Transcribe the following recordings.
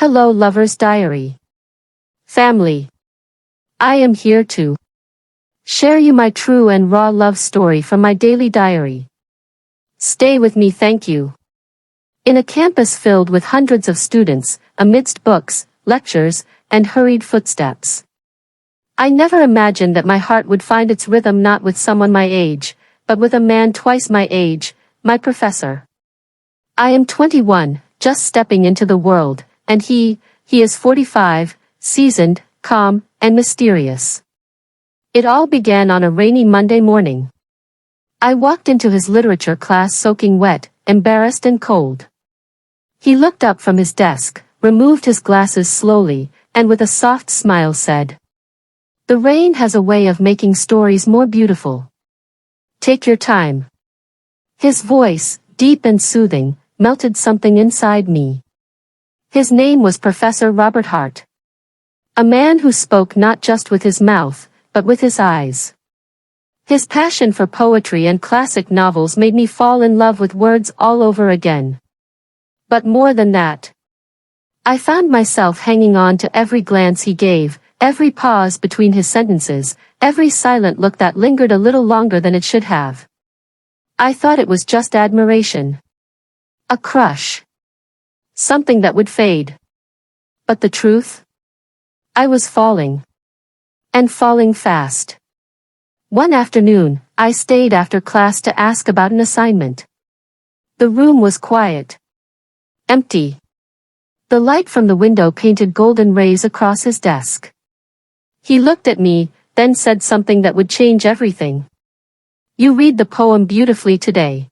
Hello, Lover's Diary. Family. I am here to share you my true and raw love story from my daily diary. Stay with me, thank you. In a campus filled with hundreds of students, amidst books, lectures, and hurried footsteps, I never imagined that my heart would find its rhythm not with someone my age, but with a man twice my age, my professor. I am 21, just stepping into the world, and he is 45, seasoned, calm, and mysterious. It all began on a rainy Monday morning. I walked into his literature class soaking wet, embarrassed and cold. He looked up from his desk, removed his glasses slowly, and with a soft smile said, "The rain has a way of making stories more beautiful. Take your time." His voice, deep and soothing, melted something inside me. His name was Professor Robert Hart. A man who spoke not just with his mouth, but with his eyes. His passion for poetry and classic novels made me fall in love with words all over again. But more than that, I found myself hanging on to every glance he gave, every pause between his sentences, every silent look that lingered a little longer than it should have. I thought it was just admiration. A crush. Something that would fade. But the truth? I was falling. And falling fast. One afternoon, I stayed after class to ask about an assignment. The room was quiet. Empty. The light from the window painted golden rays across his desk. He looked at me, then said something that would change everything. "You read the poem beautifully today.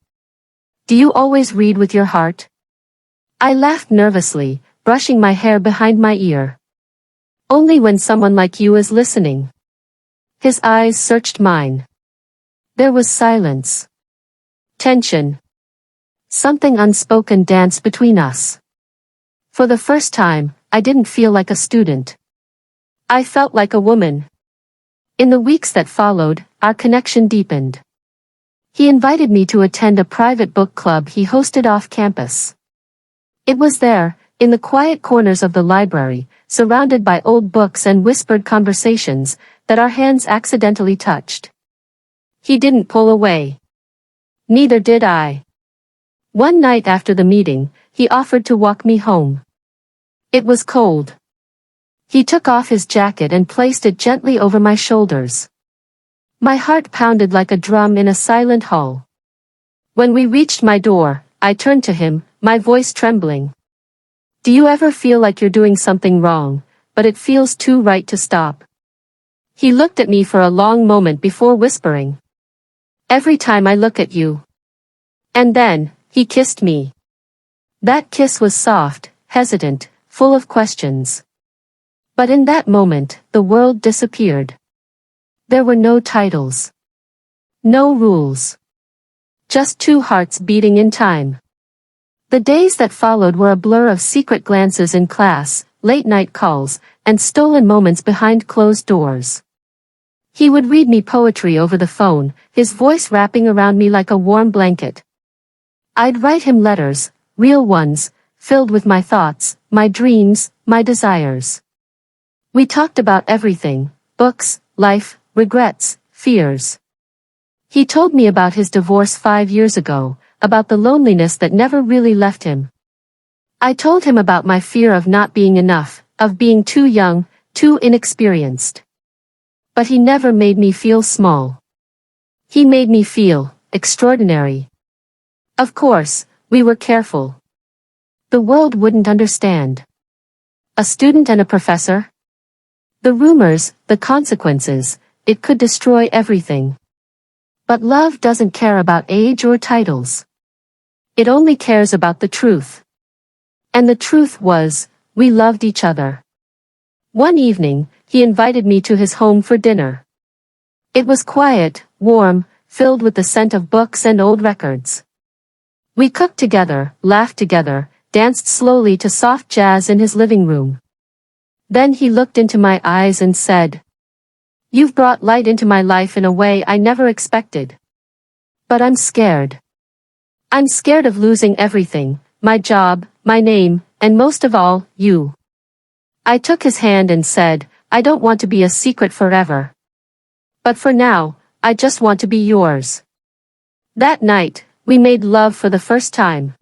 Do you always read with your heart?" I laughed nervously, brushing my hair behind my ear. "Only when someone like you is listening." His eyes searched mine. There was silence. Tension. Something unspoken danced between us. For the first time, I didn't feel like a student. I felt like a woman. In the weeks that followed, our connection deepened. He invited me to attend a private book club he hosted off campus. It was there, in the quiet corners of the library, surrounded by old books and whispered conversations, that our hands accidentally touched. He didn't pull away. Neither did I. One night after the meeting, he offered to walk me home. It was cold. He took off his jacket and placed it gently over my shoulders. My heart pounded like a drum in a silent hall. When we reached my door, I turned to him, my voice trembling. "Do you ever feel like you're doing something wrong, but it feels too right to stop?" He looked at me for a long moment before whispering, "Every time I look at you." And then, he kissed me. That kiss was soft, hesitant, full of questions. But in that moment, the world disappeared. There were no titles. No rules. Just two hearts beating in time. The days that followed were a blur of secret glances in class, late-night calls, and stolen moments behind closed doors. He would read me poetry over the phone, his voice wrapping around me like a warm blanket. I'd write him letters, real ones, filled with my thoughts, my dreams, my desires. We talked about everything, books, life, regrets, fears. He told me about his divorce 5 years ago, about the loneliness that never really left him. I told him about my fear of not being enough, of being too young, too inexperienced. But he never made me feel small. He made me feel extraordinary. Of course, we were careful. The world wouldn't understand. A student and a professor? The rumors, the consequences, it could destroy everything. But love doesn't care about age or titles. It only cares about the truth. And the truth was, we loved each other. One evening, he invited me to his home for dinner. It was quiet, warm, filled with the scent of books and old records. We cooked together, laughed together, danced slowly to soft jazz in his living room. Then he looked into my eyes and said, "You've brought light into my life in a way I never expected. But I'm scared. I'm scared of losing everything, my job, my name, and most of all, you." I took his hand and said, I don't want to be a secret forever. But for now, I just want to be yours. That night, we made love for the first time.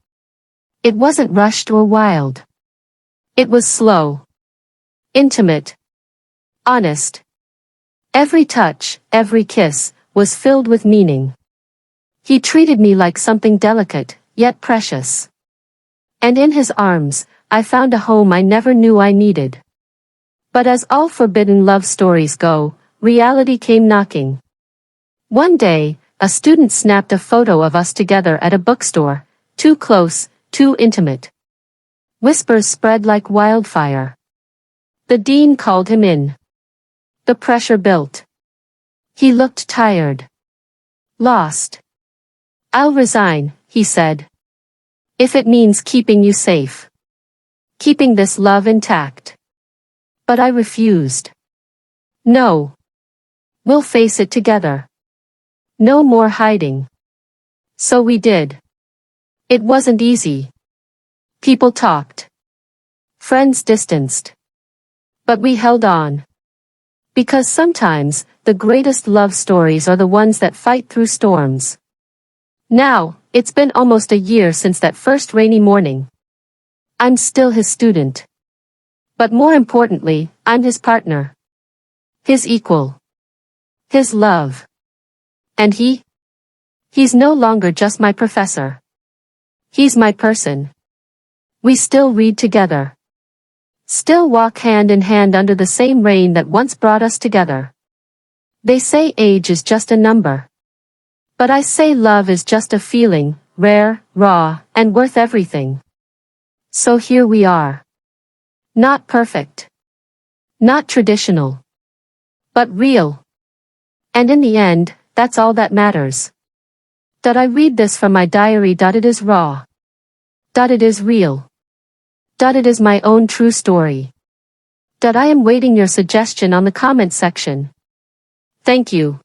It wasn't rushed or wild. It was slow. Intimate. Honest. Every touch, every kiss, was filled with meaning. He treated me like something delicate, yet precious. And in his arms, I found a home I never knew I needed. But as all forbidden love stories go, reality came knocking. One day, a student snapped a photo of us together at a bookstore, too close, too intimate. Whispers spread like wildfire. The dean called him in. The pressure built. He looked tired. Lost. I'll resign, he said. If it means keeping you safe. Keeping this love intact. But I refused. No. We'll face it together. No more hiding. So we did. It wasn't easy. People talked. Friends distanced. But we held on. Because sometimes, the greatest love stories are the ones that fight through storms. Now, it's been almost a year since that first rainy morning. I'm still his student. But more importantly, I'm his partner. His equal. His love. And he's no longer just my professor. He's my person. We still read together. Still walk hand in hand under the same rain that once brought us together. They say age is just a number. But I say love is just a feeling, rare, raw, and worth everything. So here we are. Not perfect. Not traditional. But real. And in the end, that's all that matters. I read this from my diary. It is raw. It is real. It is my own true story. I am waiting your suggestion on the comment section. Thank you.